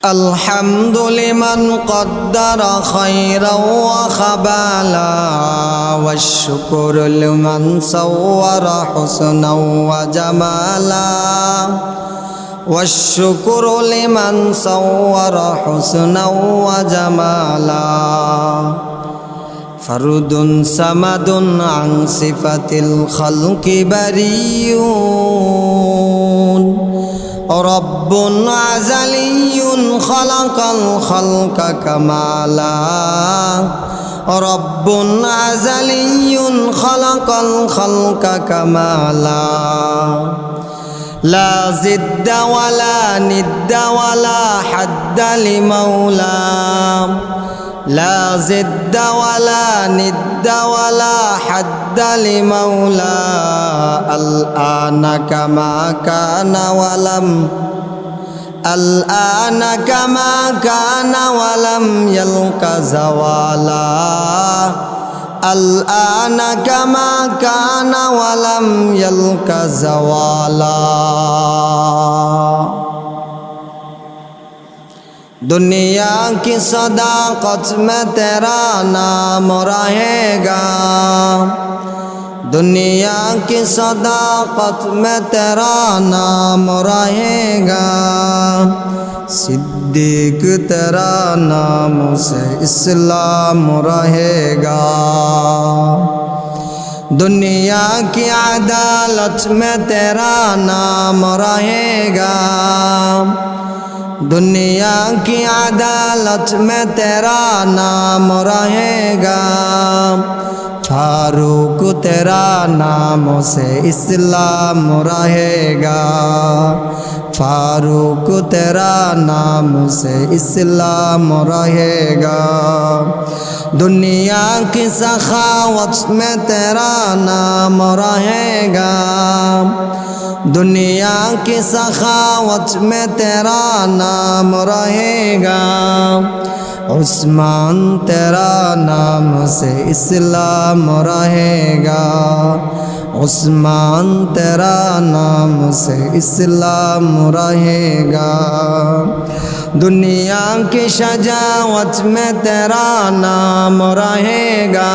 الحمد لمن قدر خيرا وخبالا والشكر لمن صور حسنا وجمالا والشكر لمن صور حسنا وجمالا فرد صمد عن صفة الخلق بريء رب أزلي خلق الخلق كمالا رب أزلي خلق الخلق كمالا لا زد ولا ند ولا حد لمولاه لا زد ولا ند ولا حد لمولى الآن كما كان ولم يلق زوالا الآن كما كان ولم يلق زوالا दुनिया की सदाकत में तेरा नाम रहेगा दुनिया की सदाकत में तेरा नाम रहेगा सिद्दीक तेरा नाम से इस्लाम रहेगा दुनिया की अदालत में तेरा नाम रहेगा दुनिया की अदालत में तेरा नाम रहेगा फारूक तेरा नाम से इस्लाम रहेगा फारूक तेरा नाम से इस्लाम रहेगा दुनिया की सखावत में तेरा नाम रहेगा दुनिया की सखावत में तेरा नाम रहेगा उस्मान तेरा नाम से इस्लाम रहेगा उस्मान तेरा नाम से इस्लाम रहेगा दुनिया की शजावत में तेरा नाम रहेगा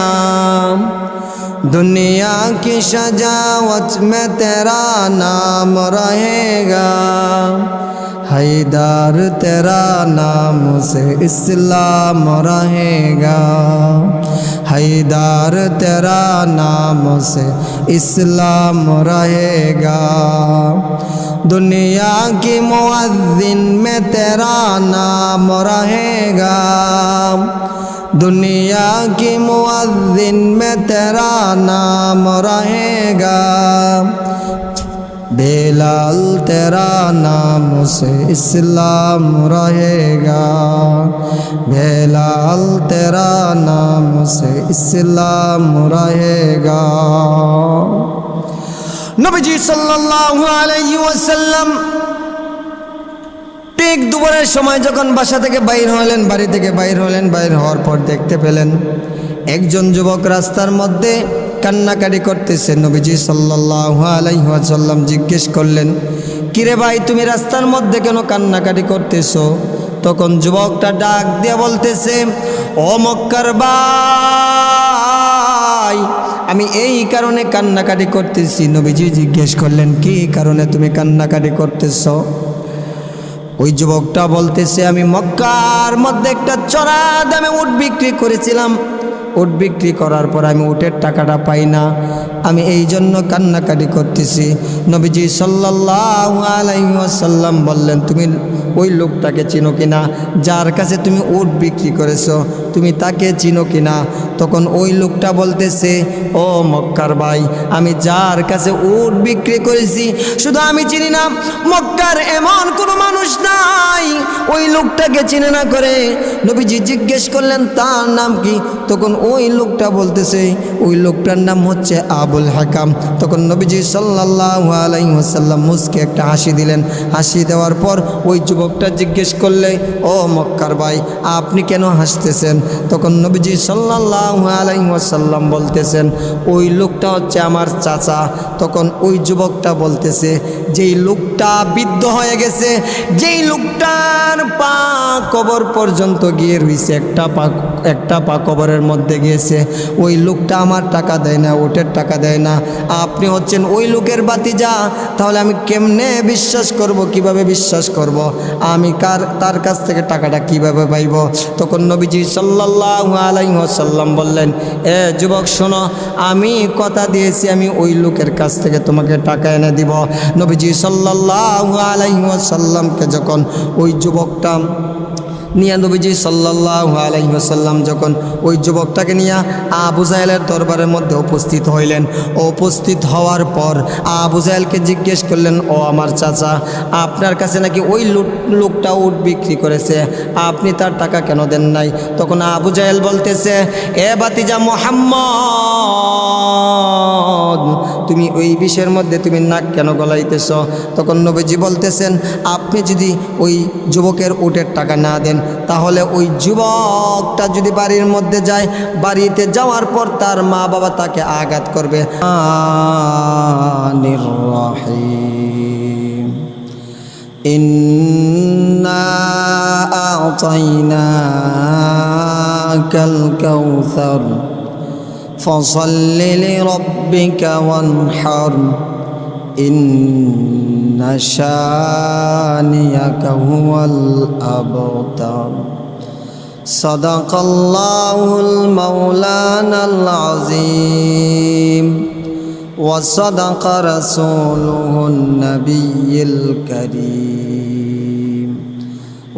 दुनिया की शजावत में तेरा नाम रहेगा हैदर तेरा नाम से इस्लाम रहेगा हैदर तेरा नाम से इस्लाम रहेगा दुनिया की मुअज्जिन में तेरा नाम रहेगा दुनिया की मुअज्जिन में तेरा नाम रहेगा बेलाल तेरा नाम से इस्लाम रहेगा बेलाल तेरा नाम से इस्लाम रहेगा नबीजी सल्लल्लाहु अलैहि वसल्लम ঠিক দুপুরের সময় যখন বাসা থেকে বাইর হলেন বাড়ি থেকে বাইর হলেন বাইর হওয়ার পর দেখতে পেলেন একজন যুবক রাস্তার মধ্যে কান্নাকাটি করতেছে নবীজি সাল্লাল্লাহু আলাইহি ওয়াসাল্লাম জিজ্ঞেস করলেন কিরে ভাই তুমি রাস্তার মধ্যে কেন কান্নাকাটি করতেছো তখন যুবকটা ডাক দিয়ে বলতেছে ও মক্কার ভাই আমি এই কারণে কান্নাকাটি করতেছি নবীজি জিজ্ঞেস করলেন কি কারণে তুমি কান্নাকাটি করতেছো ওই যুবকটা বলতেছে আমি মক্কার মধ্যে একটা চড়া দামে উট বিক্রি করেছিলাম উট বিক্রি করার পর আমি উটের টাকাটা পাই না আমি এই জন্য কান্নাকাটি করতেছি নবীজি সাল্লাল্লাহু আলাইহি ওয়াসাল্লাম বললেন তুমি ওই লোকটাকে চিনো কিনা যার কাছে তুমি উট বিক্রি করেছো তুমি তাকে চিনো কিনা তখন ওই লোকটা বলতেছে ও মক্কার ভাই আমি যার কাছে উট বিক্রি করেছি শুধু আমি চিনি না মক্কার এমন কোনো মানুষ নাই ওই লোকটাকে চিনে না করে নবীজি জিজ্ঞেস করলেন তার নাম কি তখন ওই লোকটা বলতেছে ওই লোকটার নাম হচ্ছে আবুল হাকাম তখন নবীজি সাল্লাল্লাহু আলাইহি ওয়াসাল্লাম মুস্কে একটা হাসি দিলেন হাসি দেওয়ার পর ওই যুবকটা জিজ্ঞেস করলে ও মক্কার ভাই আপনি কেন হাসতেছেন তখন নবীজি সাল্লাল্লাহু আলাইহি ওয়াসাল্লাম বলতেছেন ওই লোকটা হচ্ছে আমার চাচা তখন ওই যুবকটা বলতেছে যেই লোকটা বৃদ্ধ হয়ে গেছে যেই লোকটার পা কবর পর্যন্ত গিয়ে রইছে, একটা পা কবরের মধ্যে গিয়েছে। ওই লোকটা আমার টাকা দেয় না, ওটের টাকা দেয় না, আপনি হচ্ছেন ওই লোকের ভাতিজা, তাহলে আমি কেমনে বিশ্বাস করব, কিভাবে বিশ্বাস করব, আমি তার কাছ থেকে টাকাটা কিভাবে পাইব? তখন নবীজি সাল্লাল্লাহু আলাইহি ওয়াসাল্লাম বললেন, এ যুবক শোনো, আমি কথা দিয়েছি আমি ওই লোকের কাছ থেকে তোমাকে টাকা এনে দিব। নবীজি সাল্লাল্লাহু আলাইহি ওয়াসাল্লামকে যখন ওই যুবকটা নিয়ে, নবীজি সাল্লাল্লাহু আলাইহি ওয়াসাল্লাম যখন ওই যুবকটাকে নিয়ে আবু জাহেলের দরবারের মধ্যে উপস্থিত হইলেন, উপস্থিত হওয়ার পর আবু জাহেলকে জিজ্ঞেস করলেন, ও আমার চাচা, আপনার কাছে নাকি ওই লোকটা উট বিক্রি করেছে, আপনি তার টাকা কেন দেন নাই? তখন আবু জাহেল বলতেছে, এ ভাতিজা মুহাম্মদ, তুমি ওই বিষয়ের মধ্যে তুমি নাক কেন গলাইতেছ? তখন নবীজি বলতেছেন, আপনি যদি ওই যুবকের উটের টাকা না দেন, তাহলে ওই যুবকটা যদি বাড়ির মধ্যে যায়, বাড়িতে যাওয়ার পর তার মা বাবা তাকে আঘাত করবে। ইন্না আ'তাইনাকাল কাউসার ফসল্লি লিরাব্বিকা ওয়ানহার ইন্না শানিয়াকা হুয়াল আবতার। সাদাকাল্লাহুল মাওলানাল আযীম ওয়া সাদাকা রাসূলুহুন নাবিয়্যুল কারীম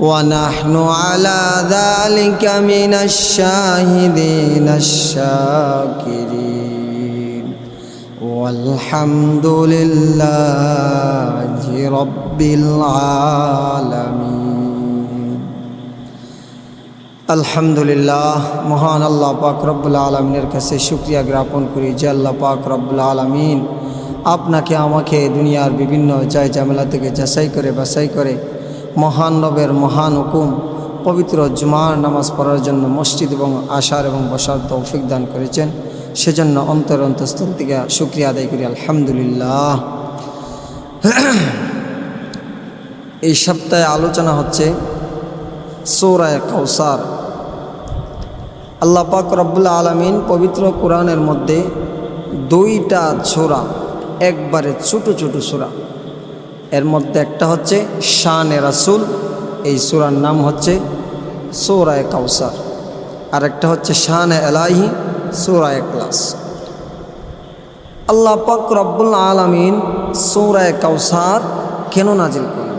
ওয়া নাহনু আলা যালিকা মিনাশ শাহিদিনাশ শাকিরিন ওয়ালহামদুলিল্লাহি রাব্বিল আলামিন। আলহামদুলিল্লাহ, মহান আল্লাহ পাক রব্বুল আলমিনের কাছে শুকরিয়া জ্ঞাপন করি যে আল্লাহ পাক রব্বুল আলমিন আপনাকে আমাকে দুনিয়ার বিভিন্ন ঝামেলা থেকে যাচাই করে বাছাই করে মহান রবের মহান হুকুম পবিত্র জুমার নামাজ পড়ার জন্য মসজিদ এবং আসার এবং বসার তৌফিক দান করেছেন, সেজন্য অন্তঃস্থল থেকে শুকরিয়া আদায় করি আলহামদুলিল্লাহ। এই সপ্তাহে আলোচনা হচ্ছে সূরা কাউসার। আল্লাহ পাক রব্বুল আলামিন পবিত্র কোরআনের মধ্যে দুইটা সূরা, একবারে ছোট ছোট সূরা, এর মধ্যে একটা হচ্ছে শানে রাসূল, এই সূরার নাম হচ্ছে সূরা কাউসার, আর একটা হচ্ছে শানে এলাহি, সূরা ইখলাস। আল্লাহ পাক রব্বুল আলামিন সূরা কাউসার কেন নাজিল করলেন?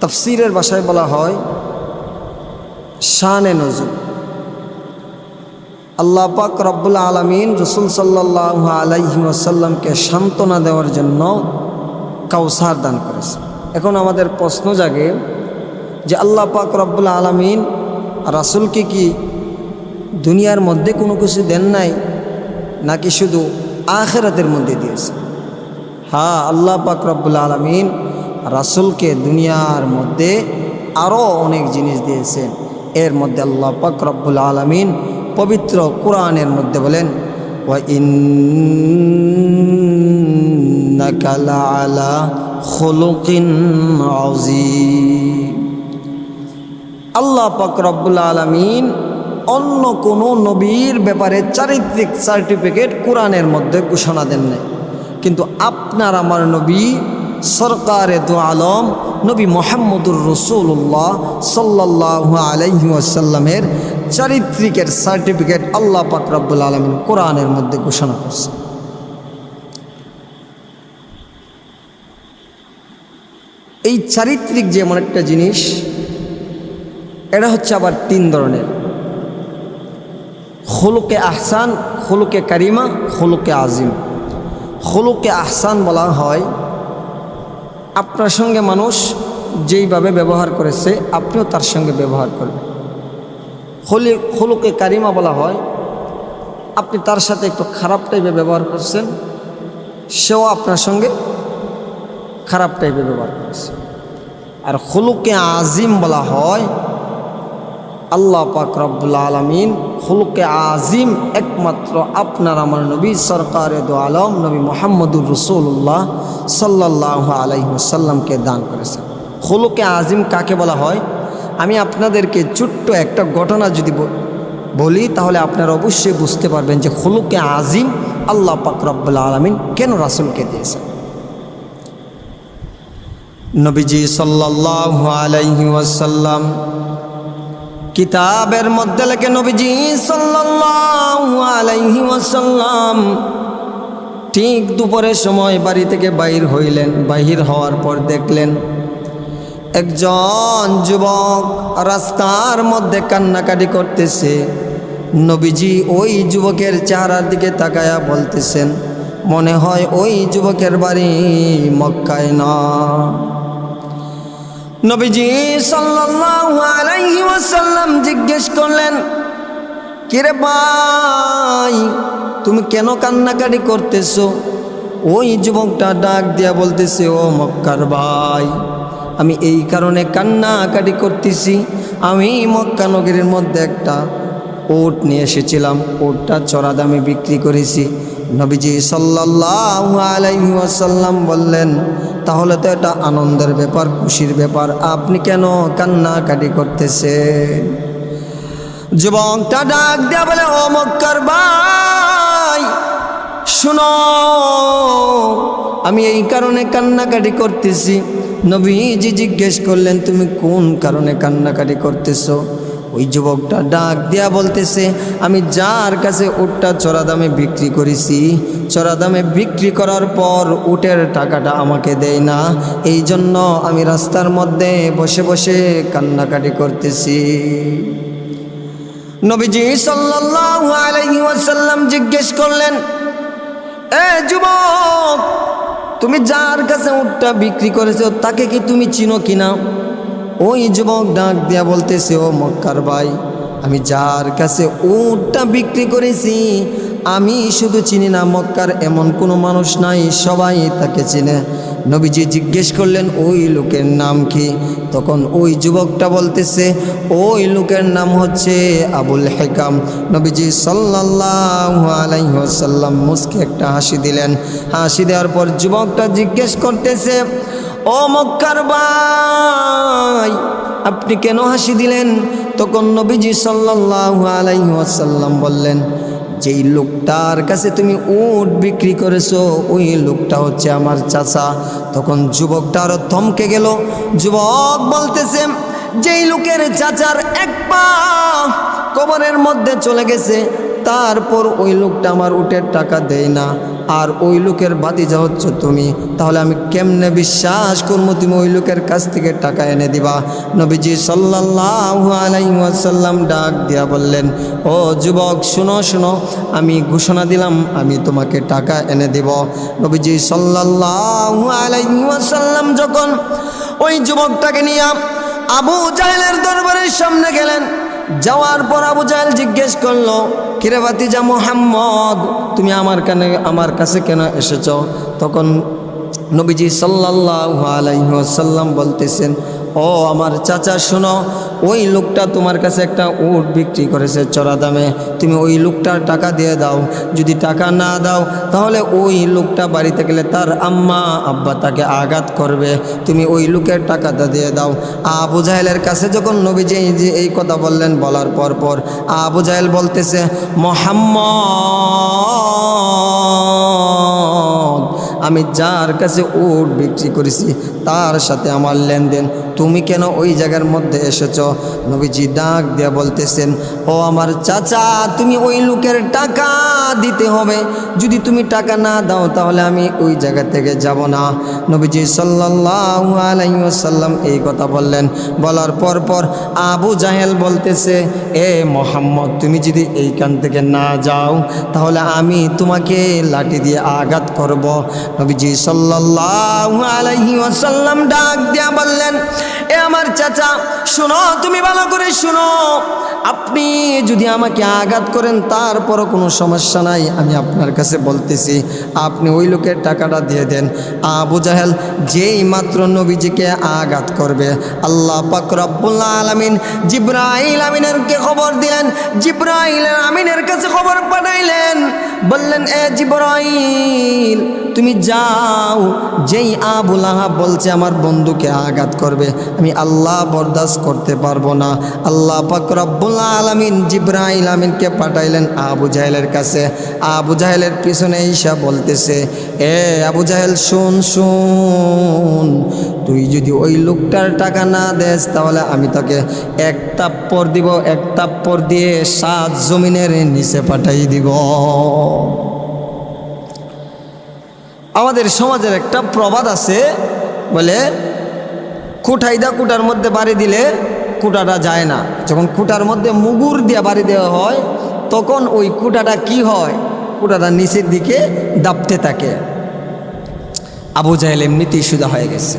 তাফসীরের ভাষায় বলা হয় শানে নজুল। আল্লাহ পাক রব্বুল আলামিন রাসূল সাল্লাল্লাহু আলাইহি ওয়াসাল্লামকে সান্ত্বনা দেওয়ার জন্য কাউসার দান করেছে। এখন আমাদের প্রশ্ন জাগে যে আল্লাহ পাক রব্বুল আলামিন রাসূলকে কি দুনিয়ার মধ্যে কোনো কিছু দেন নাই, নাকি শুধু আখিরাতের মধ্যে দিয়েছে? হ্যাঁ, আল্লাহ পাক রব্বুল আলামিন রাসূলকে দুনিয়ার মধ্যে আরও অনেক জিনিস দিয়েছেন। এর মধ্যে আল্লাহ পাক রব্বুল আলামিন পবিত্র কোরআনের মধ্যে বলেন, ওয়া ইন্নাকা লাআলা খুলুকিন আযীম। আল্লাহ পাক রব্বুল আলামিন অন্য কোনো নবীর ব্যাপারে চারিত্রিক সার্টিফিকেট কোরআনের মধ্যে ঘোষণা দেন নাই, কিন্তু আপনার আমার নবী সরকারে দু আলম নবী মুহাম্মদুর রাসূলুল্লাহ সাল্লাল্লাহু আলাইহি ওয়াসাল্লামের চারিত্রিকের সার্টিফিকেট আল্লাহ পাক রব্বুল আলামিন কোরআনের মধ্যে ঘোষণা করছে। এই চারিত্রিক যে এমন একটা জিনিস, এটা হচ্ছে আবার তিন ধরনের: খুলুকে আহসান, খুলুকে কারিমা, খুলুকে আজিম। খুলুকে আহসান বলা হয় আপনার সঙ্গে মানুষ যেইভাবে ব্যবহার করেছে আপনিও তার সঙ্গে ব্যবহার করবেন। খুলুকে কারিমা বলা হয় আপনি তার সাথে একটু খারাপ টাইপে ব্যবহার করছেন, সেও আপনার সঙ্গে খারাপ টাইপে ব্যবহার করেছে। আর খুলুকে আজিম বলা হয় আল্লাহ পাক রব্বুল আলামিন খুলুকে আজিম একমাত্র আপনার আমার নবী সরকারে দু আলম নবী মুহাম্মদুর রাসূলুল্লাহ সাল্লাল্লাহু আলাইহি ওয়াসাল্লামকে দান করেছেন। খুলুকে আজিম কাকে বলা হয়? আমি আপনাদেরকে ছোট্ট একটা ঘটনা যদি বলি তাহলে আপনারা অবশ্যই বুঝতে পারবেন যে খুলুকে আজিম আল্লাহ পাক রব্বুল আলামিন কেন রাসূলকে দিয়েছেন। নবীজি সাল্লাল্লাহু আলাইহি ওয়াসাল্লাম কিতাবের মধ্যে লেখে নবীজি সাল্লাল্লাহু আলাইহি ওয়াসাল্লাম ঠিক দুপুরের সময় বাড়ি থেকে বাইর হইলেন। বাহির হওয়ার পর দেখলেন একজন যুবক রাস্তার মধ্যে কান্নাকাটি করতেছে। নবীজি ওই যুবকের চেহারার দিকে তাকায়া বলতেছেন, মনে হয় ওই যুবকের বাড়ি মক্কায় না। নবীজি সাল্লাল্লাহু আলাইহি ওয়াসাল্লাম জিজ্ঞেস করলেন, কিরে ভাই তুমি কেন কান্নাকাটি করতেছো? ওই যুবকটা ডাক দিয়া বলতেছে, ও মক্কার ভাই, আমি এই কারণে কান্নাকাটি করতেছি, আমি মক্কা নগরীর মধ্যে একটা উট নিয়ে এসেছিলাম, উটটা চড়া দামে বিক্রি করেছি। নবীজি সাল্লাল্লাহু আলাইহি ওয়াসাল্লাম বললেন, তাহলে তো এটা আনন্দের ব্যাপার, খুশির ব্যাপার, আপনি কেন কান্নাকাটি করতেছেন? যুবকটা ডাক দেয়া বলে, ও মক্কার ভাই শুনো, আমি এই কারণে কান্নাকাটি করতেছি। নবীজি জিজ্ঞেস করলেন, তুমি কোন কারণে কান্নাকাটি করতেছো? ওই যুবকটা ডাক দেয়া বলতেছে, আমি যার কাছে উটটা চড়া দামে বিক্রি করেছি, চড়া দামে বিক্রি করার পর উটের টাকাটা আমাকে দেয় না, এই জন্য আমি রাস্তার মধ্যে বসে বসে কান্নাকাটি করতেছি। নবীজি সাল্লাল্লাহু আলাইহি ওয়াসাল্লাম জিজ্ঞেস করলেন, এ যুবক, তুমি যার কাছে উটটা বিক্রি করেছো তাকে কি তুমি চিনো কিনা? ওই যুবক ডাক দিয়া বলতেছে, ও মক্কার ভাই, আমি যার কাছে উটটা বিক্রি করেছি আমি শুধু চিনি না, মক্কার এমন কোনো মানুষ নাই, সবাই তাকে চিনে। নবীজি জিজ্ঞেস করলেন, ওই লোকের নাম কি? তখন ওই যুবকটা বলতেছে, ওই লোকের নাম হচ্ছে আবুল হেকাম। নবীজি সাল্লাল্লাহু আলাইহি ওয়াসাল্লাম মুস্কে একটা হাসি দিলেন। হাসি দেওয়ার পর যুবকটা জিজ্ঞেস করতেছে, ও মক্কার ভাই, আপনি কেন হাসি দিলেন? তখন নবীজি সাল্লাল্লাহু আলাইহি ওয়াসাল্লাম বললেন, যেই লোকটার কাছে তুমি উট বিক্রি করেছো ওই লোকটা হচ্ছে আমার চাচা। তখন যুবকটা আরো থমকে গেল। যুবক বলতেছে, যেই লোকের চাচার এক পা কবরের মধ্যে চলে গেছে, তারপর ওই লোকটা আমার উটের টাকা দেয় না, আর ওই লোকের ভাতিজা হচ্ছ তুমি, তাহলে আমি কেমনে বিশ্বাস করবো তুমি ওই লোকের কাছ থেকে টাকা এনে দিবা? নবীজি সাল্লাল্লাহু আলাইহি ওয়াসাল্লাম ডাক দিয়া বললেন, ও যুবক শুনো শুনো, আমি ঘোষণা দিলাম আমি তোমাকে টাকা এনে দিব। নবীজি সাল্লাল্লাহু আলাইহি ওয়াসাল্লাম যখন ওই যুবকটাকে নিয়ে আবু জাহেলের দরবারের সামনে গেলেন, যাওয়ার পর আবু জাহেল জিজ্ঞেস করলো, কিরে ভাতিজা মুহাম্মদ, তুমি আমার কাছে কেন এসেছ? তখন নবীজি সাল্লাল্লাহু আলাইহি ওয়াসাল্লাম বলতেছেন, ও আমার চাচা শোনো, ওই লোকটা তোমার কাছে একটা উট বিক্রি করেছে চড়া দামে, তুমি ওই লোকটার টাকা দিয়ে দাও। যদি টাকা না দাও তাহলে ওই লোকটা বাড়িতে গেলে তার আম্মা আব্বা তাকে আঘাত করবে, তুমি ওই লোকের টাকাটা দিয়ে দাও। আবু জাহেলের কাছে যখন নবীজি এই কথা বললেন, বলার পর আবু জাহেল বলতেছে, মুহাম্মদ, আমি যার কাছে উট বিক্রি করেছি তার সাথে আমার লেনদেন, তুমি কেন ওই জায়গার মধ্যে এসেছ? নবীজি ডাক দিয়া বলতেছেন, ও আমার চাচা, তুমি ওই লোকের টাকা দিতে হবে, যদি তুমি টাকা না দাও তাহলে আমি ওই জায়গা থেকে যাব না। নবীজি সাল্লাল্লাহু আলাইহি ওয়াসাল্লাম এই কথা বললেন। বলার পর আবু জাহেল বলতেছে, এ মুহাম্মদ, তুমি যদি এইখান থেকে না যাও তাহলে আমি তোমাকে লাঠি দিয়ে আঘাত করব। নবীজি সাল্লাল্লাহু আলাইহি ওয়াসাল্লাম ডাক দিয়া বললেন, এ আমার চাচা শুনো, তুমি ভালো করে শুনো, আপনি যদি আমাকে আঘাত করেন তারপরও কোনো সমস্যা নাই, আমি আপনার কাছে বলতেছি আপনি ওই লোকের টাকাটা দিয়ে দেন। আবু জাহেল যেই মাত্র নবীজিকে আঘাত করবে, আল্লাহ পাক রব্বুল আলামিন জিবরাইল আমিনকে খবর দিলেন। জিবরাইল আমিনের কাছে খবর পাঠাইলেন, বললেন, এ জিবরাইল, তুমি যাও, যেই আবু লাহাব বলছে আমার বন্ধুকে আঘাত করবে, আমি আল্লাহ বরদাস্ত করতে পারবো না। আল্লাহ পাক রব্বুল আলামিন জিবরাইল আমিনকে পাঠাইলেন আবু জাহেলের কাছে। আবু জাহেলের পিছনে ঈশা বলতেছে, এ আবু জাহেল শুন শুন, তুই যদি ওই লোকটার টাকা না দেস তাহলে আমি তোকে এক থাপ্পড় দিব, এক থাপ্পড় দিয়ে 7 জমিনের নিচে পাঠাই দিব। আমাদের সমাজের একটা প্রবাদ আছে, বলে কুঠাইদা কুটার মধ্যে বাড়ি দিলে কুটাটা যায় না। যখন কুটার মধ্যে মুগুর দিয়ে বাড়ি দেওয়া হয় তখন ওই কুটাটা কি হয়, কুটাটা নিচের দিকে দাবতে থাকে। আবু জাহেল এমনিতেই সুদা হয়ে গেছে।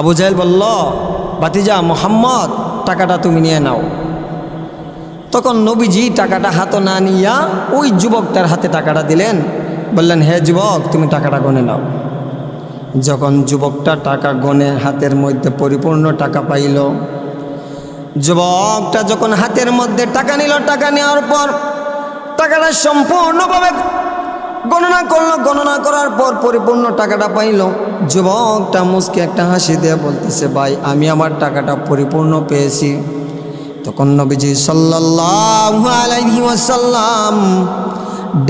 আবু জাহেল বলল, ভাতিজা মুহাম্মদ, টাকাটা তুমি নিয়ে নাও। তখন নবীজি টাকাটা হাতে না নিয়া ওই যুবকটার হাতে টাকাটা দিলেন, বললেন, হে যুবক, তুমি টাকাটা গনে নাও। যখন যুবকটা টাকা গনে হাতের মধ্যে পরিপূর্ণ টাকা পাইল, যুবকটা যখন হাতের মধ্যে টাকা নিল, টাকা নেওয়ার পর টাকাটা সম্পূর্ণভাবে গণনা করলো। গণনা করার পর পরিপূর্ণ টাকাটা পাইল। যুবকটা মুচকে একটা হাসি দিয়ে বলতেছে, ভাই আমি আমার টাকাটা পরিপূর্ণ পেয়েছি। তখন নবীজি সাল্লাল্লাহু আলাইহি ওয়াসাল্লাম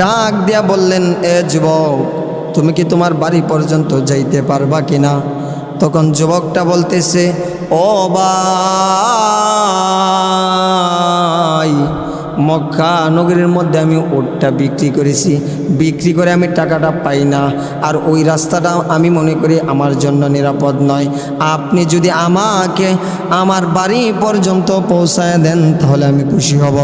ডাক দিয়া বললেন, এ যুবক, তুমি কি তোমার বাড়ি পর্যন্ত যাইতে পারবা কিনা? তখন যুবকটা বলতেছে, ও ভাই, মক্কা নগরীর মধ্যে আমি ওটটা বিক্রি করেছি, বিক্রি করে আমি টাকাটা পাই না, আর ওই রাস্তাটা আমি মনে করি আমার জন্য নিরাপদ নয়। আপনি যদি আমাকে আমার বাড়ি পর্যন্ত পৌঁছায় দেন তাহলে আমি খুশি হব।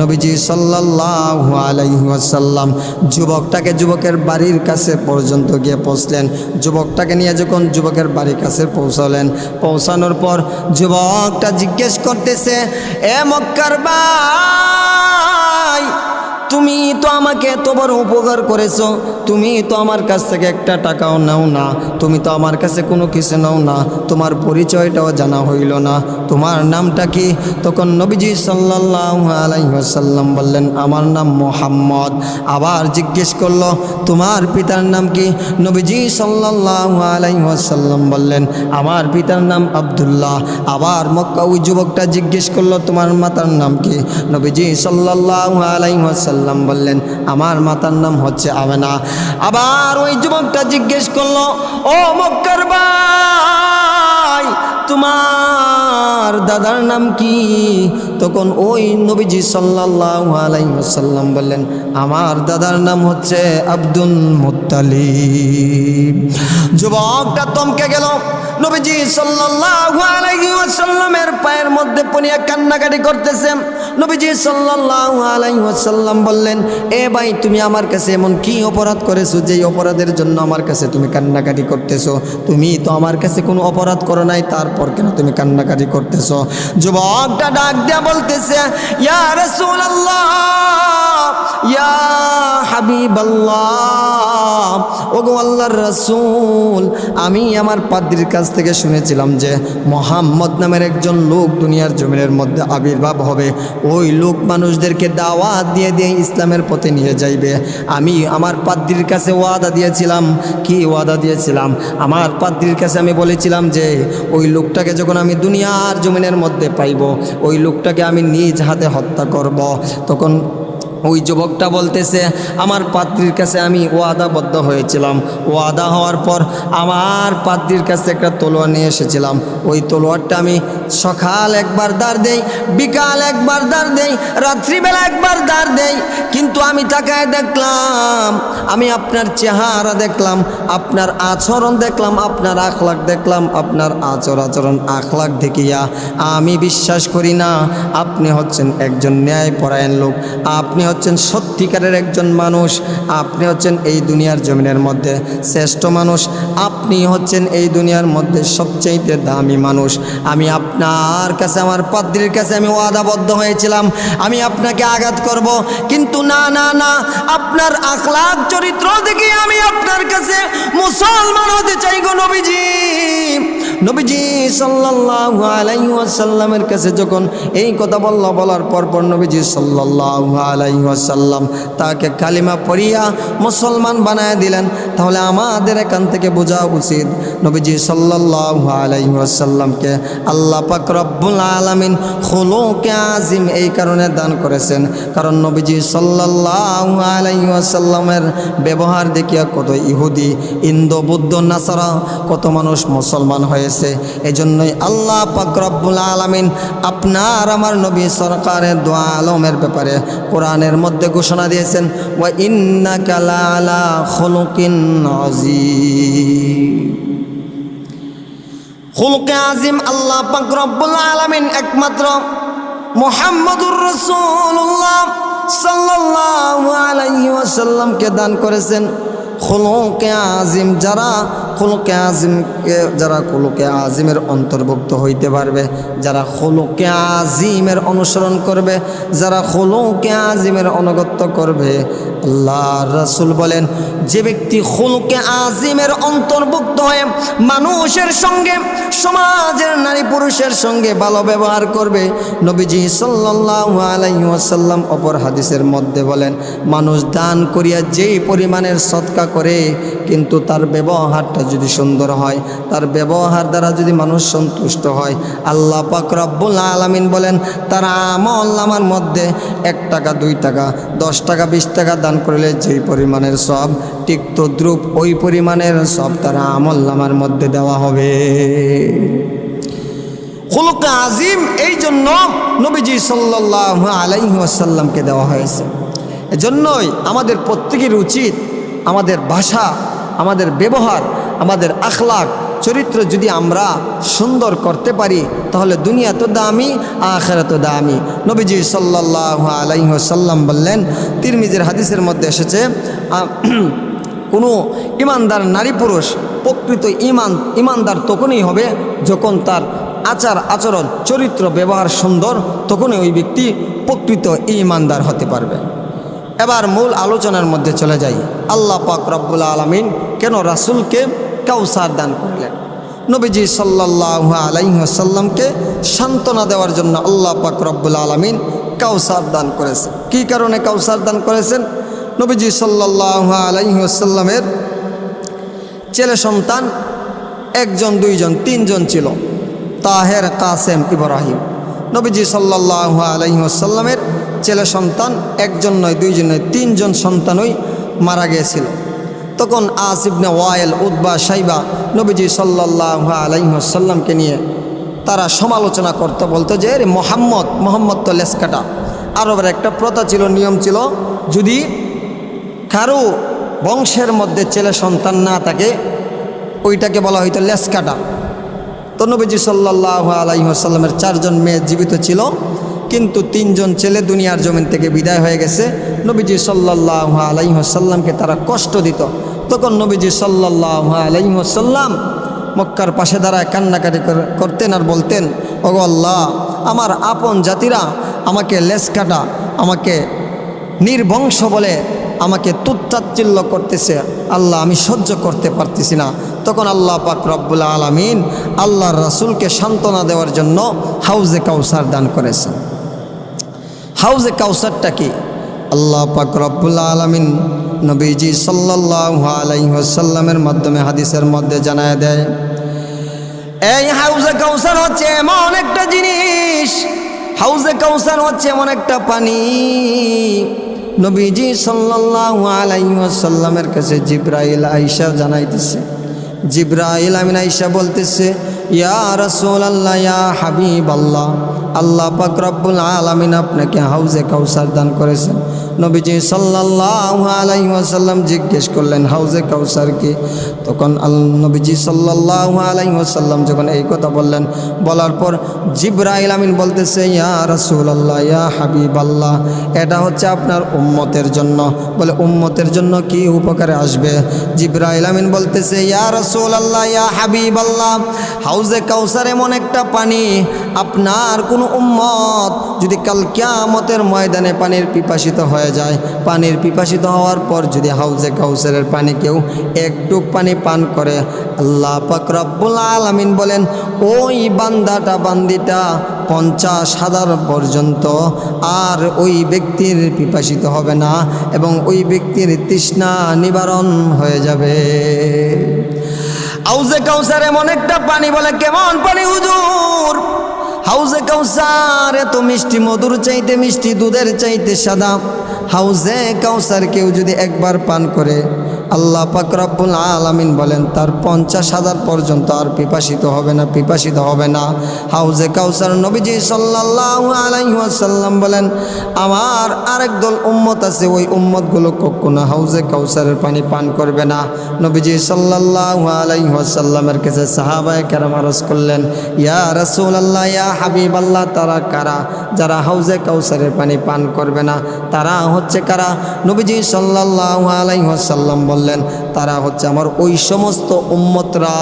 নবীজি সাল্লাল্লাহু আলাইহি ওয়াসাল্লাম যুবকটাকে যুবকের বাড়ির কাছে পর্যন্ত গিয়ে পৌঁছলেন। যুবকটাকে নিয়ে যখন যুবকের বাড়ির কাছে পৌঁছালেন, পৌঁছানোর পর যুবকটা জিজ্ঞেস করতেছে, এ মক্কার ভাই, তুমি তো আমাকে এত বড় উপকার করেছো, তুমি তো আমার কাছ থেকে একটা টাকাও নাও না, তুমি তো আমার কাছে কোনো কিছু নাও না, তোমার পরিচয়টাও জানা হইল না, তোমার নামটা কি? তখন নবীজি সাল্লাল্লাহু আলাইহি ওয়াসাল্লাম বললেন, আমার নাম মুহাম্মদ। আবার জিজ্ঞেস করলো, তোমার পিতার নাম কি? নবীজি সাল্লাল্লাহু আলাইহি ওয়াসাল্লাম বললেন, আমার পিতার নাম আব্দুল্লাহ। আবার মক্কা ওই যুবকটা জিজ্ঞেস করলো, তোমার মাতার নাম কি? নবীজি সাল্লাল্লাহু আলাইহি ওয়াসাল্লাম বললেন, আমার মাতার নাম হচ্ছে আমেনা। আবার ওই যুবকটা জিজ্ঞেস করলো, ও মক্কার ভাই, তোমার দাদার নাম কি? তখন ওই নবীজি সাল্লাল্লাহু আলাইহি ওয়াসাল্লাম বললেন, আমার দাদার নাম হচ্ছে আব্দুল মুত্তালিব। যুবকটা থমকে গেল। নবীজি সাল্লাল্লাহু আলাইহি ওয়াসাল্লামের পায়ের মধ্যে পড়িয়া কান্নাকাটি করতেছে। নবীজি সাল্লাল্লাহু আলাইহি ওয়াসাল্লাম বললেন, এ ভাই, তুমি আমার কাছে এমন কি অপরাধ করেছো যেই অপরাধের জন্য আমার কাছে তুমি কান্নাকাটি করতেছো? তুমি তো আমার কাছে কোনো অপরাধ করো নাই, তারপর কেন তুমি কান্নাকাটি করতেছো? যুবকটা ডাক দিয়া বলতেছে, ইয়া রাসূলুল্লাহ, ইয়া হাবিবাল্লাহ, ওগো আল্লাহর রাসূল, আমি আমার পাদ্রীর কাছ থেকে শুনেছিলাম যে মুহাম্মদ নামের একজন লোক দুনিয়ার জমিনের মধ্যে আবির্ভাব হবে। ওই লোক মানুষদেরকে দাওয়াত দিয়ে দিয়ে ইসলামের পথে নিয়ে যাইবে। আমি আমার পাদ্রীর কাছে ওয়াদা দিয়েছিলাম। কি ওয়াদা দিয়েছিলাম? আমার পাদ্রীর কাছে আমি বলেছিলাম যে ওই লোকটাকে যখন আমি দুনিয়ার জমিনের মধ্যে পাইব, ওই লোকটাকে আমি নিজ হাতে হত্যা করব। তখন ওই যুবকটা বলতেছে, আমার পাত্রীর কাছে আমি ওয়াদাবদ্ধ হয়েছিলাম। ওয়াদা হওয়ার পর আমার পাত্রীর কাছে একটা তলোয়ার নিয়ে এসেছিলাম। ওই তলোয়ারটা আমি সকাল একবার দাঁড় দেই, বিকাল একবার দাঁড় দেই, রাত্রিবেলা একবার দাঁড় দেই। কিন্তু আমি তাকায় দেখলাম, আমি আপনার চেহারা দেখলাম, আপনার আচরণ দেখলাম, আপনার আখলাক দেখলাম, আপনার আচরণ আখলাক দেখিয়া আমি বিশ্বাস করি না আপনি হচ্ছেন একজন ন্যায়পরায়ণ লোক, আপনি হচ্ছেন সত্যিকারের একজন মানুষ, আপনি হচ্ছেন এই দুনিয়ার জমিনের মধ্যে শ্রেষ্ঠ মানুষ, আপনি হচ্ছেন এই দুনিয়ার মধ্যে সবচাইতে দামি মানুষ। আমি আপনার কাছে, আমার পাদ্রীর কাছে আমি ওয়াদাবদ্ধ হয়েছিলাম আমি আপনাকে আঘাত করব, কিন্তু না না না, আপনার আখলাক চরিত্র দেখে আমি আপনার কাছে মুসলমান হতে চাই গো নবীজি। নবীজি সাল্লাল্লাহু আলাইহি ওয়াসাল্লামের কাছে যখন এই কথা বলার পর নবীজি সাল্লাল্লাহু আলাইহি ওয়াসাল্লাম তাকে কালিমা পড়িয়া মুসলমান বানায় দিলেন। তাহলে আমাদের এখান থেকে বোঝা উচিত নবীজি সাল্লাল্লাহু আলাইহি ওয়াসাল্লামকে আল্লাহ পাক রব্বুল আলামিন খুলুকে আজিম এই কারণে দান করেছেন, কারণ নবীজি সাল্লাল্লাহু আলাইহি ওয়াসাল্লামের ব্যবহার দেখিয়া কত ইহুদি, ইন্দো, বৌদ্ধ, নাসারা কত মানুষ মুসলমান হয়েছে। এজন্যই আল্লাহ পাক রব্বুল আলামিন আপনার আমার নবী সরকারের দু আলমের ব্যাপারে কোরআনের মধ্যে ঘোষণা দিয়েছেন, ওয়া ইন্নাকা লাআলা খুলুকিন আযীম। খুলুকে আজিম আল্লাহ পাক রব্বুল আলামিন একমাত্র মুহাম্মদুর রাসূলুল্লাহ সাল্লাল্লাহু আলাইহি ওয়াসাল্লামকে দান করেছেন। খুলুকে আজিম যারা খুলুকে আজিমের অন্তর্ভুক্ত হইতে পারবে, যারা খুলুকে আজিমের অনুসরণ করবে, যারা খুলুকে আজিমের অনুগত্য করবে, আল্লাহ রাসূল বলেন যে ব্যক্তি খুলুকে আজিমের অন্তর্ভুক্ত হয়ে মানুষের সঙ্গে, সমাজের নারী পুরুষের সঙ্গে ভালো ব্যবহার করবে, নবীজি সাল্লাল্লাহু আলাইহি ওয়াসাল্লাম অপর হাদিসের মধ্যে বলেন, মানুষ দান করিয়া যেই পরিমাণের সদকা করে, কিন্তু তার ব্যবহারটা যদি সুন্দর হয়, তার ব্যবহার দ্বারা যদি মানুষ সন্তুষ্ট হয়, আল্লাহ পাক রব্বুল আলামিন বলেন তার আমল নামার মধ্যে 1 টাকা 2 টাকা 10 টাকা 20 টাকা দান করলে যেই পরিমাণের সব, ঠিক তদ্রূপ ওই পরিমাণের সব তার আমল নামার মধ্যে দেওয়া হবে। খুলুকে আজিম এই জন্য নবীজি সাল্লাল্লাহু আলাইহি ওয়াসাল্লামকে দেওয়া হয়েছে। এজন্যই আমাদের প্রত্যেকের উচিত আমাদের ভাষা, আমাদের ব্যবহার, আমাদের আখলাক, চরিত্র যদি আমরা সুন্দর করতে পারি, তাহলে দুনিয়া তো দামি, আখিরাত তো দামি। নবীজি সাল্লাল্লাহু আলাইহি ওয়াসাল্লাম বললেন, তিরমিজির হাদিসের মধ্যে এসেছে, কোনো ইমানদার নারী পুরুষ প্রকৃত ইমানদার তখনই হবে যখন তার আচার আচরণ চরিত্র ব্যবহার সুন্দর, তখনই ওই ব্যক্তি প্রকৃত ইমানদার হতে পারবে। এবার মূল আলোচনার মধ্যে চলে যাই। আল্লাহ পাক রব্বুল আলামিন কেন রাসূলকে কাউসার দান করলেন? নবীজি সাল্লাল্লাহু আলাইহি ওয়াসাল্লামকে সান্ত্বনা দেওয়ার জন্য আল্লাহ পাক রব্বুল আলামিন কাউসার দান করেছেন। কী কারণে কাউসার দান করেছেন? নবীজি সাল্লাল্লাহু আলাইহি ওয়াসাল্লামের ছেলে সন্তান 1 জন 2 জন 3 জন ছিল, তাহের, কাসেম, ইব্রাহিম। নবীজি সাল্লাল্লাহু আলাইহি ওয়াসাল্লামের ছেলে সন্তান 1 জন নয় 2 জন নয় 3 জন সন্তানই মারা গিয়েছিল। তখন আস ইবনে ওয়াইল, উতবা, শাইবা নবীজি সাল্লাল্লাহু আলাইহি ওয়াসাল্লামকে নিয়ে তারা সমালোচনা করতে বলতো যে মোহাম্মদ তো লেস কাটা। আরবের একটা প্রথা ছিল, নিয়ম ছিল, যদি কারো বংশের মধ্যে ছেলে সন্তান না থাকে ওইটাকে বলা হইতো লেস কাটা। তো নবীজি সাল্লাল্লাহু আলাইহি ওয়াসাল্লামের 4 জন মেয়ে জীবিত ছিল, কিন্তু 3 জন ছেলে দুনিয়ার জমিন থেকে বিদায় হয়ে গেছে। নবীজি সাল্লাল্লাহু আলাইহি ওয়াসাল্লামকে তারা কষ্ট দিত। তখন নবীজি সাল্লাল্লাহু আলাইহি ওয়াসাল্লাম মক্কার পাশে দাঁড়ায় কান্নাকাটি করতেন আর বলতেন, ওগো আল্লাহ, আমার আপন জাতিরা আমাকে লেস কাটা, আমাকে নির্বংশ বলে আমাকে তুচ্ছাচ্ছিল্য করতেছে, আল্লাহ আমি সহ্য করতে পারতেছি না। তখন আল্লাহ পাক রব্বুল আলামিন আল্লাহর রাসূলকে সান্ত্বনা দেওয়ার জন্য হাউজে কাউসার দান করেছেন। হাউজে কাউসারটা কি? আল্লাহ পাক রব্বুল আলামিন নবীজি সাল্লাল্লাহু আলাইহি ওয়াসাল্লামের মাধ্যমে হাদিসের মধ্যে জানায় দেয়, এই হাউজে কাউসার হচ্ছে এমন একটা জিনিস, হাউজে কাউসার হচ্ছে এমন একটা পানি। নবীজি সাল্লাল্লাহু আলাইহি ওয়াসাল্লামের কাছে জিবরাইল আয়েশা জানাইতেছে, জিবরাইল আমিন আয়েশা বলতেছে, ইয়া রাসূলুল্লাহ, ইয়া হাবিবাল্লাহ, আল্লাহ পাক রব্বুল আলামিন আপনাকে হাউজে কাউসার দান করেছেন। নবীজি সাল্লাল্লাহু আলাইহি ওয়াসাল্লাম জিজ্ঞেস করলেন, হাউজে কাউসার কি? তখন নবীজি সাল্লাল্লাহু আলাইহি ওয়াসাল্লাম যখন এই কথা বললেন, বলার পর জিবরাইল আমিন বলতেছে, ইয়া রাসূলুল্লাহ, ইয়া হাবিবাল্লাহ, এটা হচ্ছে আপনার উম্মতের জন্য। বলে উম্মতের জন্য কি উপকারে আসবে? জিবরাইল আমিন বলতেছে, ইয়া রাসূলুল্লাহ, ইয়া হাবিবাল্লাহ, হাউজে কাউসার এমন একটা পানি, আপনার কোনো উম্মত যদি কাল কিয়ামতের ময়দানে পানির পিপাসিত হয়ে হয়ে যায়। পানির পিপাসিত হওয়ার পর যদি হাউজে কাউসারের পানি কেউ একটু পানি পান করে, আল্লাহ পাক রব্বুল আলামিন বলেন ওই বান্দিটা 50,000 পর্যন্ত আর ওই ব্যক্তির পিপাসিত হবে না এবং ওই ব্যক্তির তৃষ্ণা নিবারণ হয়ে যাবে। হাউজে কাউসার এমন একটা পানি, বলে কেমন পানি হুজুর? হাউজে কাউসার এত মিষ্টি, মধুর চাইতে মিষ্টি, দুধের চাইতে সাদা। হাউজে কাউসার কেউ যদি একবার পান করে, আল্লাহ পাক রব্বুল আলামিন বলেন তার 50,000 পর্যন্ত আর পিপাসিত হবে না। হাউজে কাউসার নবীজি সাল্লাল্লাহু আলাইহি ওয়াসাল্লাম বলেন আমার আরেক দল উম্মত আছে, ওই উম্মতগুলো কখনো হাউজে কাউসারের পানি পান করবে না। নবীজি সাল্লাল্লাহু আলাইহি ওয়াসাল্লামের কাছে সাহাবায়ে কেরাম আরজ করলেন, ইয়া রাসূলুল্লাহ, ইয়া হাবিবাল্লাহ, তারা কারা যারা হাউজে কাউসারের পানি পান করবে না? তারা হচ্ছে কারা? নবীজি সাল্লাল্লাহু আলাইহি ওয়াসাল্লাম বললেন তারা হচ্ছে আমার ওই সমস্ত উম্মতরা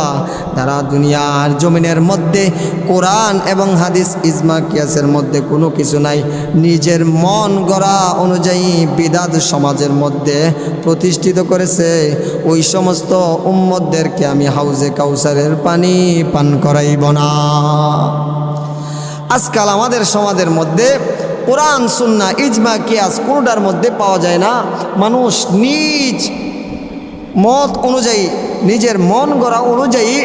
যারা দুনিয়ার জমিনের মধ্যে কোরআন এবং হাদিস ইজমা কিয়াসের মধ্যে কোনো কিছু নাই, নিজের মন গড়া অনুযায়ী বিদাত সমাজের মধ্যে প্রতিষ্ঠিত করেছে। ওই সমস্ত উম্মতদেরকে আমি হাউজে কাউসারের পানি পান করাইব না। আজকাল আমাদের সমাজের মধ্যে কোরআন সুন্নাহ ইজমা কিয়াস কোনোটার মধ্যে পাওয়া যায় না। মানুষ নিজ মত অনুযায়ী, নিজের মন গড়া অনুযায়ী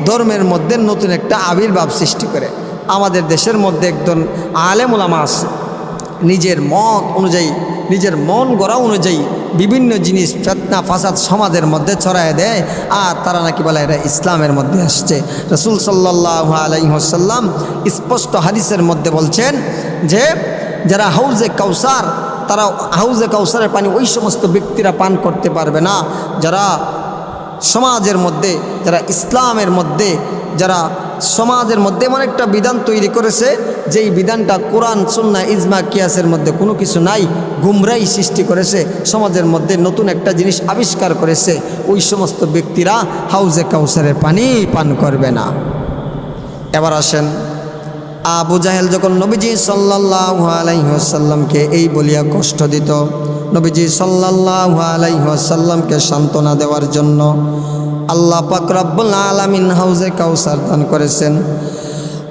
ধর্মের মধ্যে নতুন একটা আবির্ভাব সৃষ্টি করে। আমাদের দেশের মধ্যে একজন আলেম ওলামা আছে, নিজের মত অনুযায়ী, নিজের মন গড়া অনুযায়ী বিভিন্ন জিনিস ফিতনা ফাসাদ সমাজের মধ্যে ছড়ায় দেয়, আর তারা নাকি বলে এটা ইসলামের মধ্যে আসছে। রাসূল সাল্লাল্লাহু আলাইহি ওয়াসাল্লাম স্পষ্ট হাদিসের মধ্যে বলছেন যে যারা হাউজে কাউসার, তারা হাউজে কাউসারের পানি ওই সমস্ত ব্যক্তিরা পান করতে পারবে না যারা সমাজের মধ্যে, যারা ইসলামের মধ্যে, যারা সমাজের মধ্যে এমন একটা বিধান তৈরি করেছে যেই বিধানটা কোরআন সুন্নাহ ইজমা কিয়াসের মধ্যে কোনো কিছু নাই, গুমরাহি সৃষ্টি করেছে, সমাজের মধ্যে নতুন একটা জিনিস আবিষ্কার করেছে, ওই সমস্ত ব্যক্তিরা হাউজে কাউসারের পানি পান করবে না। এবার আসেন, আবু জাহেল যখন নবীজি সাল্লাল্লাহু আলাইহি ওয়াসাল্লামকে এই বলিয়া কষ্ট দিত, নবীজি সাল্লাল্লাহু আলাইহি ওয়াসাল্লামকে সান্ত্বনা দেওয়ার জন্য আল্লাহ পাক রব্বুল আলামিন হাউজে কাউসার দান করেছেন।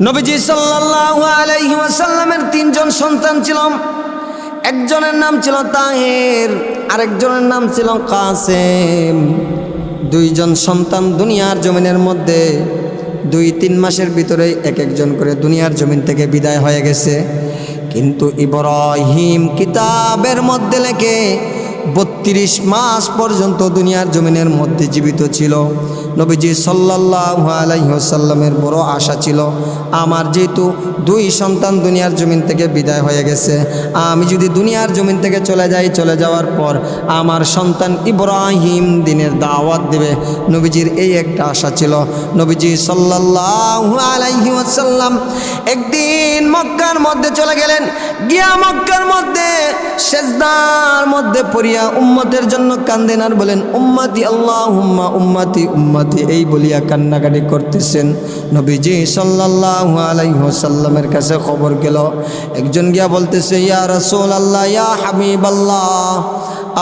নবীজি সাল্লাল্লাহু আলাইহি ওয়াসাল্লামের 3 জন সন্তান ছিল। একজনের নাম ছিল তাহের, আরেকজনের নাম ছিল কাসেম। 2 জন সন্তান দুনিয়ার জমিনের মধ্যে 2-3 মাসের ভিতরে এক একজন করে দুনিয়ার জমিন থেকে বিদায় হয়ে গেছে। কিন্তু ইব্রাহিম কিতাবের মধ্যে লেখে 32 মাস পর্যন্ত দুনিয়ার জমিনের মধ্যে জীবিত ছিল। নবীজি সাল্লাল্লাহু আলাইহি ওয়াসাল্লামের বড় আশা ছিল, আমার যেহেতু 2 সন্তান দুনিয়ার জমিন থেকে বিদায় হয়ে গেছে, আমি যদি দুনিয়ার জমিন থেকে চলে যাই, চলে যাওয়ার পর আমার সন্তান ইব্রাহিম দ্বীনের দাওয়াত দেবে। নবীজির এই একটা আশা ছিল। নবীজি সাল্লাল্লাহু আলাইহি ওয়াসাল্লাম একদিন মক্কার মধ্যে চলে গেলেন। গিয়া মক্কার মধ্যে সেজদার মধ্যে পড়িয়া উম্মতের জন্য কান্দেন আর বলেন উম্মতি আল্লাহুম্মা উম্মতি উম্মতি, এই বলিয়া কান্নাকাটি করতেছেন। নবীজি সাল্লাল্লাহু আলাইহি ওয়াসাল্লামের কাছে খবর গেল। একজন গিয়া বলতেছে, ইয়া রাসূলুল্লাহ, ইয়া হাবিবাল্লাহ,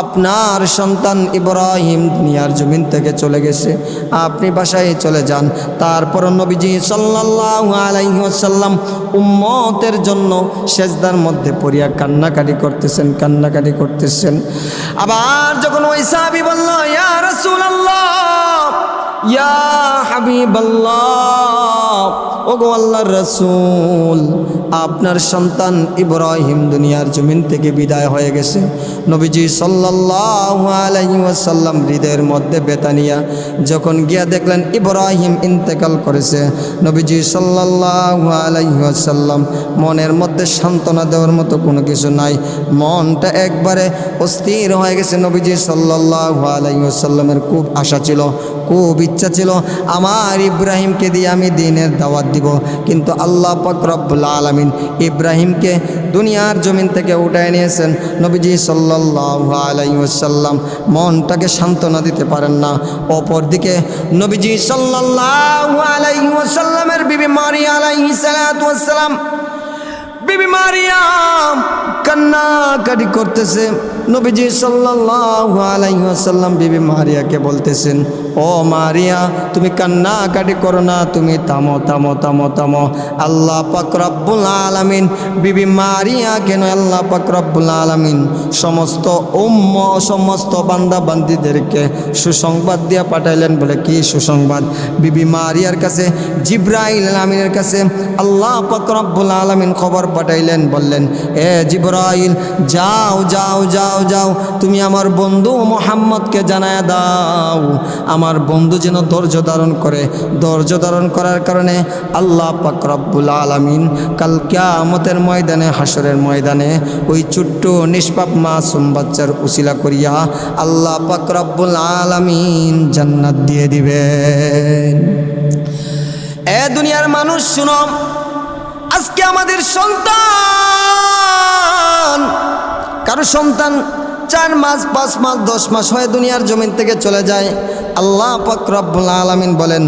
আপনার সন্তান ইব্রাহিম দুনিয়ার জমিন থেকে চলে গেছে, আপনি বাসায় চলে যান। তারপর নবীজি সাল্লাল্লাহু আলাইহি ওয়াসাল্লাম উম্মতের জন্য সেজদার মধ্যে পড়িয়া কান্নাকাটি করতেছেন। আবার যখন ওই সাহাবী বলল, ইয়া রাসূলুল্লাহ, ইয়া হাবিবাল্লাহ, ওগো আল্লাহর রাসূল, আপনার সন্তান ইব্রাহিম দুনিয়ার জমিন থেকে বিদায় হয়ে গেছে। নবীজি সাল্লাল্লাহু আলাইহি ওয়াসাল্লাম হৃদয়ের মধ্যে ব্যথা নিয়া যখন গিয়া দেখলেন ইব্রাহিম ইন্তেকাল করেছে, নবীজি সাল্লাল্লাহু আলাইহি ওয়াসাল্লাম মনের মধ্যে সান্ত্বনা দেওয়ার মতো কোনো কিছু নাই, মনটা একবারে অস্থির হয়ে গেছে। নবীজি সাল্লাল্লাহু আলাইহি ওয়াসাল্লামের খুব আশা ছিল, খুব ইচ্ছা ছিল আমার ইব্রাহিমকে দিয়ে আমি দ্বীনের দাওয়াত দিব, কিন্তু আল্লাহ পাক রব্বুল আলামিন ইব্রাহিমকে দুনিয়ার জমিন থেকে উঠায় নিয়েছেন। নবীজি সাল্লাল্লাহু আলাইহি ওয়াসাল্লাম মনটাকে সান্ত্বনা দিতে পারেন না। অপরদিকে নবীজি সাল্লাল্লাহু আলাইহি ওয়াসাল্লামের বিবি মারিয়া আলাইহিস সালাতু ওয়াস সালাম বিবি মারিয়া কান্নাকাটি করতেছে। নবীজি সাল্লাল্লাহু আলাইহি ওয়াসাল্লাম বিবি মারিয়াকে বলতেছেন, ও মারিয়া তুমি কান্নাকাটি করো না, তুমি থামো থামো থামো থামো। আল্লাহ পাক রব্বুল আলামিন বিবি মারিয়া কেন আল্লাহ পাক রব্বুল আলামিন সমস্ত বান্দা বান্দীদেরকে সুসংবাদ দিয়ে পাঠাইলেন। বলে কি সুসংবাদ? বিবি মারিয়ার কাছে জিবরাইল আমিনের কাছে আল্লাহ পাক রব্বুল আলামিন খবর পাঠাইলেন, বললেন, এ জিবরাইল যাও যাও যাও যাও, তুমি আমার বন্ধু মুহাম্মদকে জানায়া দাও, আমার বন্ধু যেন ধৈর্য ধারণ করে। ধৈর্য ধারণ করার কারণে আল্লাহ পাক রব্বুল আলামিন কাল কিয়ামতের ময়দানে, হাসরের ময়দানে ওই ছোট্ট নিষ্পাপ মাসুম বাচ্চার উসিলা করিয়া আল্লাহ পাক রব্বুল আলামিন জান্নাত দিয়ে দিবেন। এ দুনিয়ার মানুষ শুনো, আজকে আমাদের সন্তান, কারো সন্তান 4 মাস 5 মাস 10 মাস হয়ে দুনিয়ার জমিন থেকে চলে যায়। আল্লাহ পাক রব্বুল আলামিন বলেন,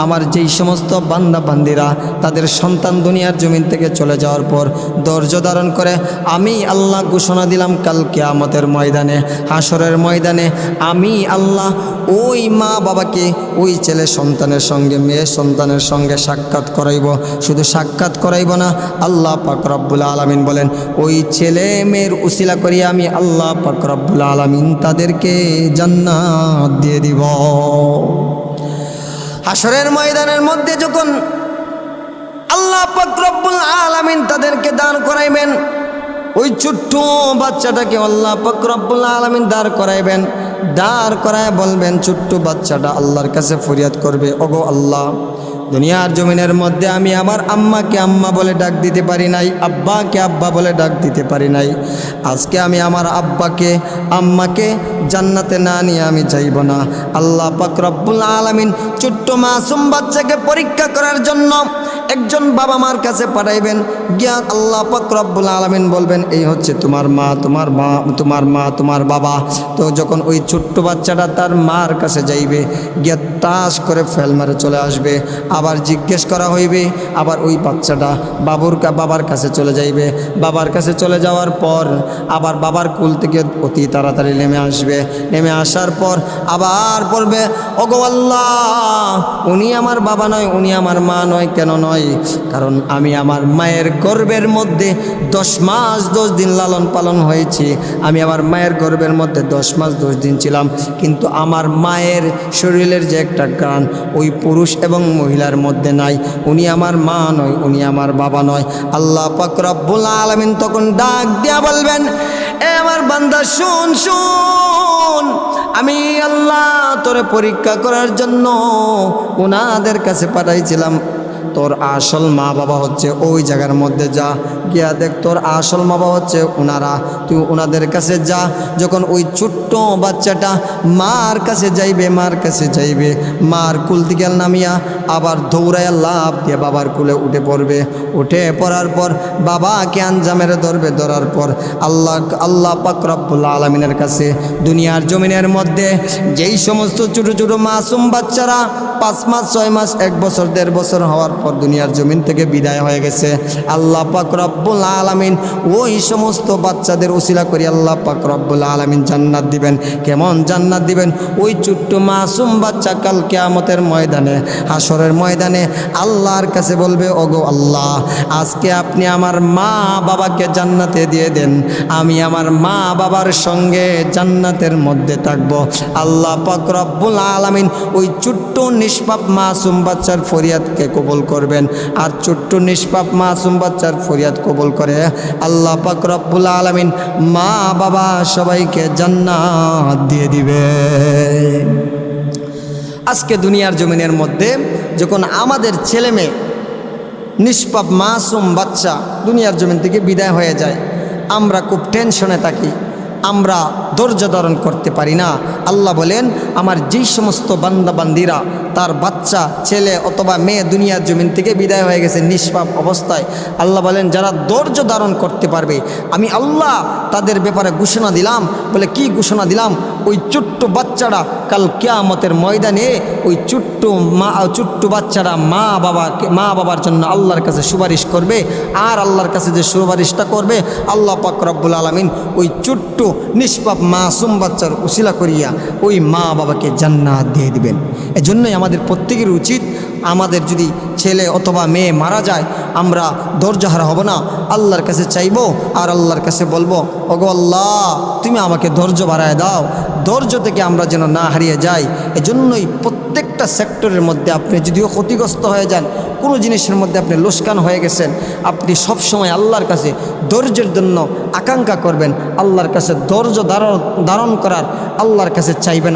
আমার যেই সমস্ত বান্দা বান্দিরা তাদের সন্তান দুনিয়ার জমিন থেকে চলে যাওয়ার পর ধৈর্য ধারণ করে, আমি আল্লাহ ঘোষণা দিলাম কাল কিয়ামতের ময়দানে, হাসরের ময়দানে আমি আল্লাহ ওই মা বাবাকে ওই ছেলে সন্তানের সঙ্গে মেয়ে সন্তানের সঙ্গে সাক্ষাৎ করাইব। শুধু সাক্ষাৎ করাইব না, আল্লাহ পাক রব্বুল আলামিন বলেন ওই ছেলে মেয়ের উসিলা করিয়া আমি আল্লাহ পাক রব্বুল আলামিন তাদেরকে জান্নাত দিয়ে দিব। হাসরের ময়দানের মধ্যে যখন আল্লাহ পাক রব্বুল আলামিন তাদেরকে দান করাইবেন, ওই ছোট্ট বাচ্চাটাকে আল্লাহ পাক রব্বুল আলামিন দাঁড় করাইবেন। দাঁড় করায় বলবেন, ছোট্ট বাচ্চাটা আল্লাহর কাছে ফরিয়াদ করবে, ওগো আল্লাহ, দুনিয়ার জমিনের মধ্যে আমি আমার আম্মাকে আম্মা বলে ডাক দিতে পারি নাই, আব্বাকে আব্বা বলে ডাক দিতে পারি নাই। আজকে আমি আমার আব্বাকে আম্মাকে জান্নাতে না নিয়ে আমি যাইব না। আল্লাহ পাক রব্বুল আলামিন ছোট্ট মাসুম বাচ্চাকে পরীক্ষা করার জন্য একজন বাবা মার কাছে পাঠাইবেন। গিয়া আল্লাহ পাক রব্বুল আলামিন বলবেন, এই হচ্ছে তোমার মা, তোমার মা তোমার বাবা। তো যখন ওই ছোট্ট বাচ্চাটা তার মার কাছে যাইবে, গিয়া তাস করে ফেল মারে চলে আসবে। আবার জিজ্ঞেস করা হইবে, আবার ওই বাচ্চাটা বাবার কাছে চলে যাইবে। বাবার কাছে চলে যাওয়ার পর আবার বাবার কুল থেকে অতি তাড়াতাড়ি নেমে আসবে। নেমে আসার পর আবার বলবে, ওগো আল্লাহ, উনি আমার বাবা নয়, উনি আমার মা নয়। কেন নয়? কারণ আমি আমার মায়ের গর্ভের মধ্যে 10 মাস 10 দিন লালন পালন হয়েছি। আমি আমার মায়ের গর্ভের মধ্যে 10 মাস 10 দিন ছিলাম, কিন্তু আমার মায়ের শরীরের যে একটা গান ওই পুরুষ এবং মহিলার মধ্যে নাই। উনি আমার মা নয়, উনি আমার বাবা নয়। আল্লাহ পাক রব্বুল আলামিন তখন ডাক দিয়া বলবেন, এ আমার বান্দা শুন শুন, আমি আল্লাহ তোরে পরীক্ষা করার জন্য ওনাদের কাছে পাঠাইছিলাম। তোর আসল মা বাবা হচ্ছে ওই জায়গার মধ্যে, যা গিয়া দেখ তোর আসল মা বাবা হচ্ছে ওনারা, তুই ওনাদের কাছে যা। যখন ওই ছোট্ট বাচ্চাটা মার কাছে যাইবে, মার কুল থেকে নামিয়া আবার দৌড়াইয়া লাভ দিয়ে বাবার কুলে উঠে পড়বে। উঠে পড়ার পর বাবাকে আঞ্জামের ধরবে। ধরার পর আল্লাহ পাক রব্বুল আলামিনের কাছে দুনিয়ার জমিনের মধ্যে যেই সমস্ত ছোটো ছোটো মাসুম বাচ্চারা 5 মাস 6 মাস 1 বছর 1.5 বছর হওয়ার পর দুনিয়ার জমিন থেকে বিদায় হয়ে গেছে, আল্লাহ পাক রব্বুল আলামিন ওই সমস্ত বাচ্চাদের উসিলা করি আল্লাহ পাক রব্বুল আলামিন জান্নাত দিবেন। কেমন জান্নাত দিবেন? ওই ছোট্ট মাসুম বাচ্চা কাল কিয়ামতের ময়দানে, হাসরের ময়দানে আল্লাহর কাছে বলবে, ওগো আল্লাহ, আজকে আপনি আমার মা বাবাকে জান্নাতে দিয়ে দেন, আমি আমার মা বাবার সঙ্গে জান্নাতের মধ্যে থাকবো। আল্লাহ পাক রব্বুল আলামিন ওই ছোট্ট নিষ্পাপ মাসুম বাচ্চার ফরিয়াদকে কবুল করবেন। আর ছোট্ট নিষ্পাপ মাসুম বাচ্চার ফরিয়াদ কবুল করে আল্লাহ পাক রব্বুল আলামিন মা বাবা সবাইকে জান্নাত দিয়ে দিবে। আজকে দুনিয়ার জমিনের মধ্যে যখন আমাদের ছেলে মেয়ে নিষ্পাপ মাসুম বাচ্চা দুনিয়ার জমিন থেকে বিদায় হয়ে যায়, আমরা খুব টেনশনে থাকি। আমরা ধৈর্য ধারণ করতে পারি না। আল্লাহ বলেন, আমার যেই সমস্ত বান্দা বান্দিরা তার বাচ্চা ছেলে অথবা মেয়ে দুনিয়ার জমিন থেকে বিদায় হয়ে গেছে নিষ্পাপ অবস্থায়, আল্লাহ বলেন যারা ধৈর্য ধারণ করতে পারবে আমি আল্লাহ তাদের ব্যাপারে ঘোষণা দিলাম। বলে কি ঘোষণা দিলাম? ওই ছোট্ট বাচ্চারা কাল কিয়ামতের ময়দানে ওই ছোট্ট বাচ্চারা মা বাবার জন্য আল্লাহর কাছে সুপারিশ করবে। আর আল্লাহর কাছে যে সুপারিশটা করবে, আল্লাহ পাক রব্বুল আলামিন ওই ছোট্ট নিষ্পাপ মাসুম বাচ্চার উসিলা করিয়া ওই মা বাবাকে জান্নাত দিয়ে দিবেন। এজন্যই আমাদের প্রত্যেকের উচিত, আমাদের যদি ছেলে অথবা মেয়ে মারা যায় আমরা ধৈর্যহারা হব না, আল্লাহর কাছে চাইবো আর আল্লাহর কাছে বলবো, ওগো আল্লাহ তুমি আমাকে ধৈর্য বাড়ায় দাও, ধৈর্য থেকে আমরা যেন না হারিয়ে যাই। এজন্যই প্রত্যেকটা সেক্টরের মধ্যে আপনি যদিও ক্ষতিগ্রস্ত হয়ে যান, কোনো জিনিসের মধ্যে আপনি লোকসান হয়ে গেছেন, আপনি সবসময় আল্লাহর কাছে ধৈর্যের জন্য আকাঙ্ক্ষা করবেন, আল্লাহর কাছে ধৈর্য ধারণ করার আল্লাহর কাছে চাইবেন।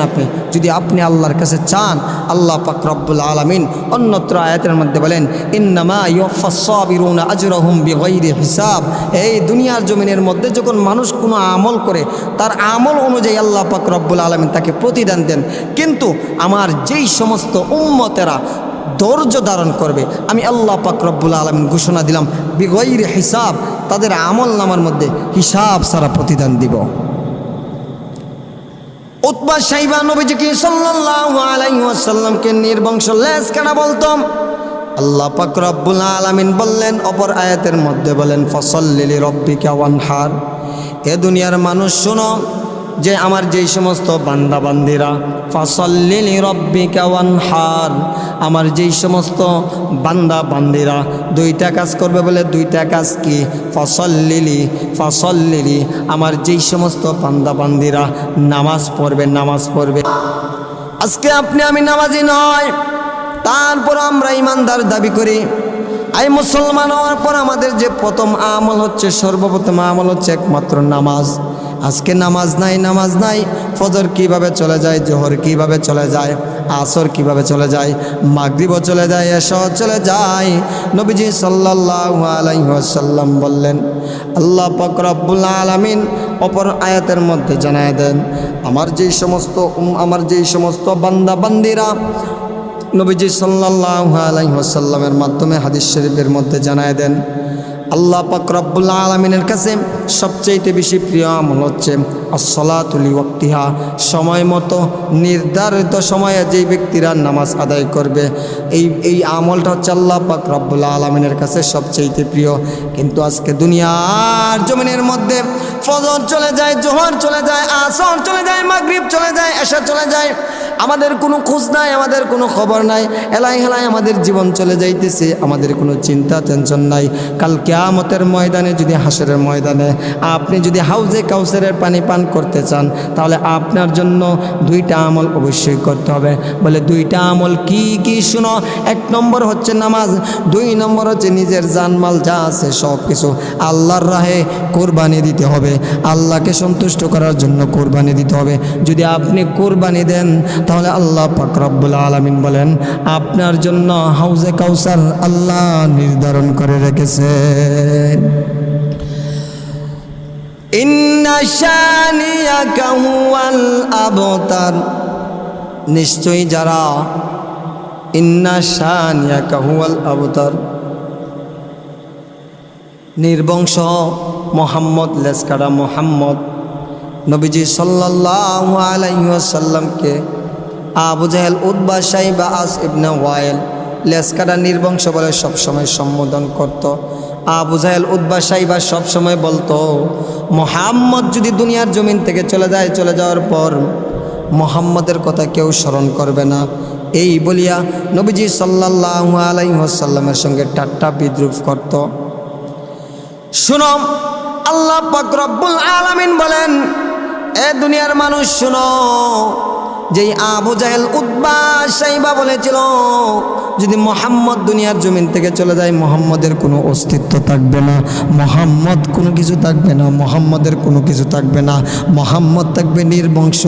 যদি আপনি আল্লাহর কাছে চান, আল্লাহ পাক রব্বুল আলামিন অন্যত্র আয়াতের মধ্যে বলেন, ইন্নামা ইউফাস সাবিরুনা আজরাহুম বিগাইরি হিসাব। এই দুনিয়ার জমিনের মধ্যে যখন মানুষ কোনো আমল করে তার আমল অনুযায়ী আল্লাহ পাক রব্বুল আলামিন তাকে প্রতিদান দেন। কিন্তু আমার যেই সমস্ত উম্মতেরা ধৈর্য ধারণ করবে আমি আল্লাহ পাক রব্বুল আলামিন ঘোষণা দিলাম বিগাইরি হিসাব, তাদের আমল নামার মধ্যে হিসাব ছাড়া প্রতিদান দিব। উতবা সাইবা নবীজি সাল্লাল্লাহু আলাইহি ওয়াসাল্লামকে নির্বংশ লেজ কাটা বলতাম। আল্লাহ পাক রব্বুল আলামিন বললেন অপর আয়াতের মধ্যে বলেন, ফসল্লি লিরাব্বিকা ওয়ানহার। এ দুনিয়ার মানুষ শোনো, যে আমার যেই সমস্ত বান্দা বান্দিরা ফসল্লি লিরাব্বিকা ওয়ানহার, আমার যেই সমস্ত বান্দা বান্দিরা দুইটা কাজ করবে। বলে দুইটা কাজ কি? ফসল্লিলি আমার যেই সমস্ত বান্দা বান্দিরা নামাজ পড়বে। আজকে আপনি আমি নামাজি নয়, তারপর আমরা ইমানদার দাবি করি। এই মুসলমান হওয়ার পর আমাদের যে প্রথম আমল হচ্ছে, সর্বপ্রথম আমল হচ্ছে একমাত্র নামাজ। আজকে নামাজ নাই। ফজর কিভাবে চলে যায়, জোহর কিভাবে চলে যায়, আসর কিভাবে চলে যায়, মাগরিবও চলে যায়, এশাও চলে যায়। নবীজি সাল্লাল্লাহু আলাইহি ওয়াসাল্লাম বললেন, আল্লাহ পাক রব্বুল আলামিন অপর আয়াতের মধ্যে জানায় দেন, আমার যেই সমস্ত বান্দা বান্দিরা, নবীজি সাল্লাল্লাহু আলাইহি ওয়াসাল্লামের মাধ্যমে হাদিস শরীফের মধ্যে জানায় দেন, আল্লাহ পাক রব্বুল আলামিনের কাছে সবচেয়ে বেশি প্রিয় আমল হচ্ছে আসসালাতু লিওয়াক্তিহা, সময় মতো নির্ধারিত সময়ে যেই ব্যক্তিরা নামাজ আদায় করবে, এই আমলটা হচ্ছে আল্লাহ পাক রব্বুল আলামিনের কাছে সবচেয়ে প্রিয়। কিন্তু আজকে দুনিয়ার জমিনের মধ্যে ফজর চলে যায়, জোহর চলে যায়, আসর চলে যায়, মাগরিব চলে যায়, এশা চলে যায়, আমাদের কোনো খোঁজ নাই, আমাদের কোনো খবর নাই, হেলায় আমাদের জীবন চলে যাইতেছে, আমাদের কোনো চিন্তা টেনশন নাই। কাল কিয়ামতের ময়দানে, যদি হাসরের ময়দানে আপনি যদি হাউজে কাউসারের পানি পান করতে চান, তাহলে আপনার জন্য দুইটা আমল অবশ্যই করতে হবে। বলে দুইটা আমল কি কি? শুনো, 1 নম্বর হচ্ছে নামাজ, 2 নম্বর হচ্ছে নিজের জানমাল যা আছে সব কিছু আল্লাহর রাহে কোরবানি দিতে হবে, আল্লাহকে সন্তুষ্ট করার জন্য কোরবানি দিতে হবে। যদি আপনি কোরবানি দেন, তাহলে আল্লাহ পাক রব্বুল আলামিন বলেন আপনার জন্য হাউজে কাউসার আল্লাহ নির্ধারণ করে রেখেছেন। ইন্না শানিয়াকা হুয়াল আবতার, নিশ্চয়ই যারা ইন্না শানিয়াকা হুয়াল আবতার, নির্বংশ মোহাম্মদ, লেসকারা মোহাম্মদ নবীজি সাল্লাল্লাহু আলাইহি ওয়াসাল্লামকে আবু জাহেল, উতবা, শাইবা, আস ইবনে ওয়াইল লেসকারা নির্বংশ বলে সবসময় সম্বোধন করত। আবু জাহেল, উতবা, শাইবা সবসময় বলতো, মোহাম্মদ যদি দুনিয়ার জমিন থেকে চলে যাওয়ার পর মোহাম্মদের কথা কেউ স্মরণ করবে না। এই বলিয়া নবীজি সাল্লাল্লাহু আলাইহি ওয়াসাল্লামের সঙ্গে ঠাট্টা বিদ্রুপ করত। শুনো, আল্লাহ পাক রব্বুল আলামিন বলেন, এ দুনিয়ার মানুষ শুনো, যেই আবু জাহেল, উতবা, শাইবা বলেছিল যদি মোহাম্মদ দুনিয়ার জমিন থেকে চলে যায়, মোহাম্মদের কোনো অস্তিত্ব থাকবে না, মোহাম্মদ কোনো কিছু থাকবে না, মোহাম্মদের কোনো কিছু থাকবে না, মোহাম্মদ থাকবে নির্বংশ,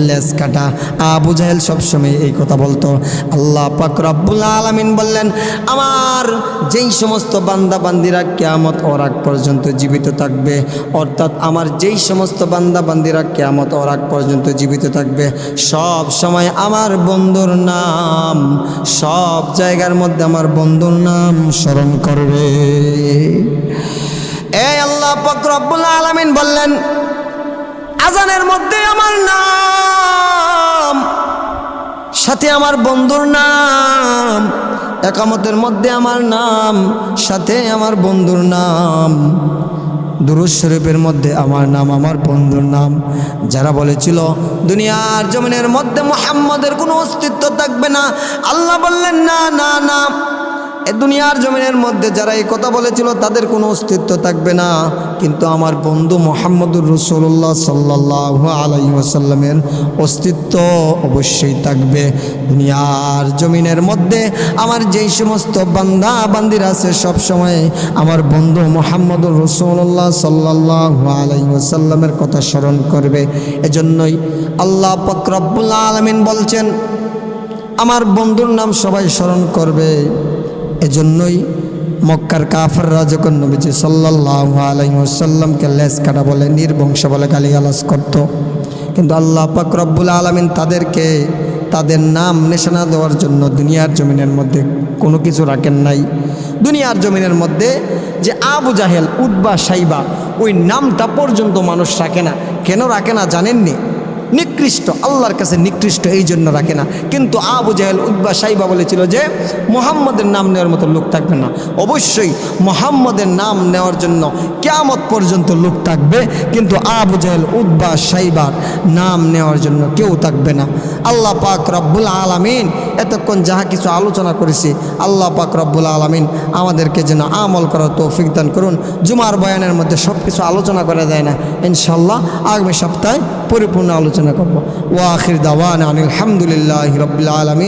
লেজ কাটা। আবু জাহেল সবসময় এই কথা বলতো। আল্লাহ পাক রব্বুল আলামিন বললেন, আমার যেই সমস্ত বান্দা বান্দিরা কিয়ামত ওর আগ পর্যন্ত জীবিত থাকবে, অর্থাৎ আমার যেই সমস্ত বান্দা বান্দিরা কিয়ামত ওর আগ পর্যন্ত জীবিত থাকবে, সব সময় আমার বন্ধুর নাম, সব জায়গার মধ্যে আমার বন্ধুর নাম স্মরণ করবে। এই আল্লাহ পাক রব্বুল আলামিন বললেন, আজানের মধ্যে আমার নাম, সাথে আমার বন্ধুর নাম, একামতের মধ্যে আমার নাম, সাথে আমার বন্ধুর নাম, দুরূদ শরীফের মধ্যে আমার নাম, আমার বন্ধুর নাম। যারা বলেছিল দুনিয়ার জমিনের মধ্যে মুহাম্মদের কোনো অস্তিত্ব থাকবে না, আল্লাহ বললেন না না না, এ দুনিয়ার জমিনের মধ্যে যারা এই কথা বলেছিল তাদের কোনো অস্তিত্ব থাকবে না, কিন্তু আমার বন্ধু মুহাম্মদুর রাসূলুল্লাহ সাল্লাল্লাহু আলাইহি ওয়াসাল্লামের অস্তিত্ব অবশ্যই থাকবে। দুনিয়ার জমিনের মধ্যে আমার যেই সমস্ত বান্দা বান্দিরা আছে, সব সময় আমার বন্ধু মুহাম্মদুর রাসূলুল্লাহ সাল্লাল্লাহু আলাইহি ওয়াসাল্লামের কথা স্মরণ করবে। এজন্যই আল্লাহ পাক রব্বুল আলামিন বলছেন, আমার বন্ধুর নাম সবাই স্মরণ করবে। এজন্যই মক্কার কাফেররা যখন নবীজি সাল্লাল্লাহু আলাইহি ওয়াসাল্লামকে লেজ কাটা বলে, নির্বংশ বলে গালিগালাজ করত, কিন্তু আল্লাহ পাক রব্বুল আলামিন তাদেরকে তাদের নাম নিশানা দেওয়ার জন্য দুনিয়ার জমিনের মধ্যে কোনো কিছু রাখেন নাই। দুনিয়ার জমিনের মধ্যে যে আবু জাহেল, উতবা, সাইবা, ওই নামটা পর্যন্ত মানুষ রাখে না। কেন রাখে না জানেননি? নিকৃষ্ট, আল্লাহর কাছে নিকৃষ্ট, এই জন্য রাখে না। কিন্তু আবু জাহেল, উতবা, সাইবা বলেছিল যে মুহাম্মদের নাম নেওয়ার মতো লোক থাকবে না। অবশ্যই মুহাম্মদের নাম নেওয়ার জন্য কিয়ামত পর্যন্ত লোক থাকবে, কিন্তু আবু জাহেল, উতবা, সাইবার নাম নেওয়ার জন্য কেউ থাকবে না। আল্লাহ পাক রব্বুল আলামিন এতক্ষণ যাহা কিছু আলোচনা করেছি, আল্লাহ পাক রব্বুল আলামিন আমাদেরকে যেন আমল করার তৌফিক দান করুন। জুমার বয়ানের মধ্যে সব কিছু আলোচনা করা যায় না, ইনশাআল্লাহ আগামী সপ্তাহে পরিপূর্ণ আলোচনা করব। ওয়া আখির দাওয়ানা আনিল হামদুলিল্লাহি রাব্বিল আলামিন।